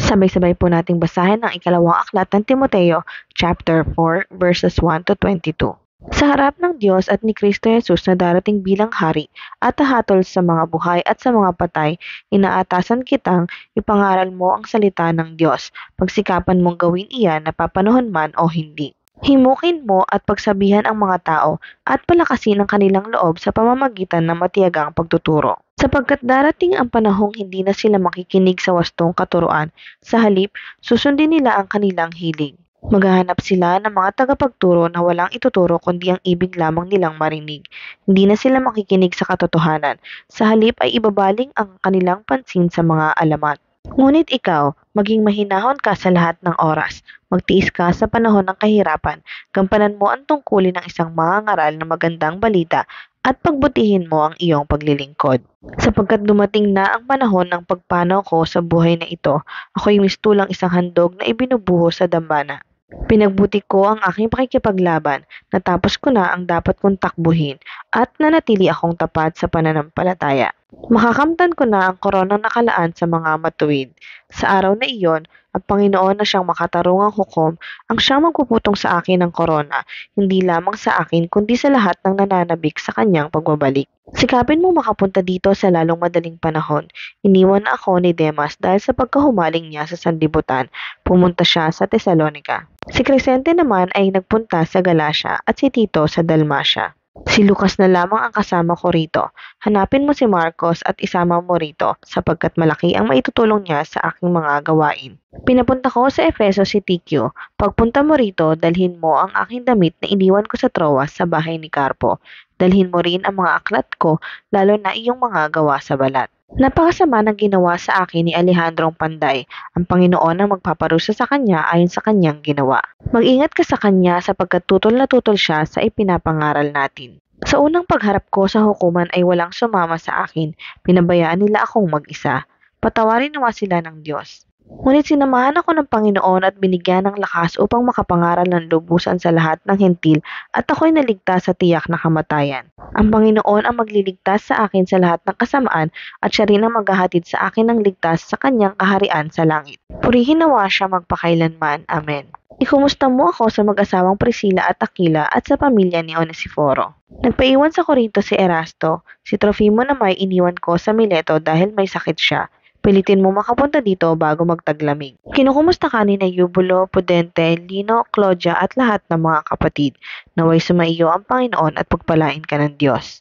Sabay-sabay po nating basahin ang ikalawang aklat ng Timoteo, chapter 4, verses 1 to 22. Sa harap ng Diyos at ni Kristo Jesus na darating bilang hari at hahatol sa mga buhay at sa mga patay, inaatasan kitang ipangaral mo ang salita ng Diyos. Pagsikapan mong gawin iyan napapanahon man o hindi. Himukin mo at pagsabihan ang mga tao at palakasin ang kanilang loob sa pamamagitan ng matiyagang pagtuturo. Sapagkat darating ang panahong hindi na sila makikinig sa wastong katuruan, sa halip, susundin nila ang kanilang hilig. Maghahanap sila ng mga tagapagturo na walang ituturo kundi ang ibig lamang nilang marinig. Hindi na sila makikinig sa katotohanan. Sa halip ay ibabaling ang kanilang pansin sa mga alamat. Ngunit ikaw, maging mahinahon ka sa lahat ng oras. Magtiis ka sa panahon ng kahirapan. Gampanan mo ang tungkulin ng isang mangangaral na magandang balita at pagbutihin mo ang iyong paglilingkod. Sapagkat dumating na ang panahon ng pagpanaw ko sa buhay na ito, ako'y mistulang isang handog na ibinubuhos sa dambana. Pinagbuti ko ang aking pakikipaglaban, natapos ko na ang dapat kong takbuhin, at nanatili akong tapat sa pananampalataya. Makakamtan ko na ang koronang nakalaan sa mga matuwid. Sa araw na iyon, ang Panginoon na siyang makatarungang hukom ang siyang magpuputong sa akin ng korona, hindi lamang sa akin kundi sa lahat ng nananabik sa kanyang pagbabalik. Sikapin mo makapunta dito sa lalong madaling panahon. Iniwan na ako ni Demas dahil sa pagkahumaling niya sa sanlibutan, pumunta siya sa Tesalonica. Si Crescente naman ay nagpunta sa Galacia at si Tito sa Dalmacia. Si Lucas na lamang ang kasama ko rito. Hanapin mo si Marcos at isama mo rito sapagkat malaki ang maitutulong niya sa aking mga gawain. Pinapunta ko sa Efeso si Tikyo. Pagpunta mo rito, dalhin mo ang aking damit na iniwan ko sa Troas sa bahay ni Carpo. Dalhin mo rin ang mga aklat ko, lalo na iyong mga gawa sa balat. Napakasama ng ginawa sa akin ni Alejandrong Panday. Ang Panginoon ang magpaparusa sa kanya ayon sa kanyang ginawa. Mag-ingat ka sa kanya sapagkat tutol na tutol siya sa ipinapangaral natin. Sa unang pagharap ko sa hukuman ay walang sumama sa akin. Pinabayaan nila akong mag-isa. Patawarin nawa sila ng Diyos. Ngunit sinamahan ako ng Panginoon at binigyan ng lakas upang makapangaral ng lubusan sa lahat ng hentil at ako'y naligtas sa tiyak na kamatayan. Ang Panginoon ang magliligtas sa akin sa lahat ng kasamaan at siya rin ang maghahatid sa akin ng ligtas sa kanyang kaharian sa langit. Purihin nawa siya magpakailanman. Amen. Ikumusta mo ako sa mag-asawang Priscilla at Aquila at sa pamilya ni Onesiforo. Nagpaiwan sa Corinto si Erasto. Si Trofimo na may iniwan ko sa Mileto dahil may sakit siya. Pilitin mo makapunta dito bago magtaglamig. Kinukumusta ka ni na Eubulo, Pudente, Lino, Claudia at lahat ng mga kapatid. Naway sumaiyo ang Panginoon at pagpalain ka ng Diyos.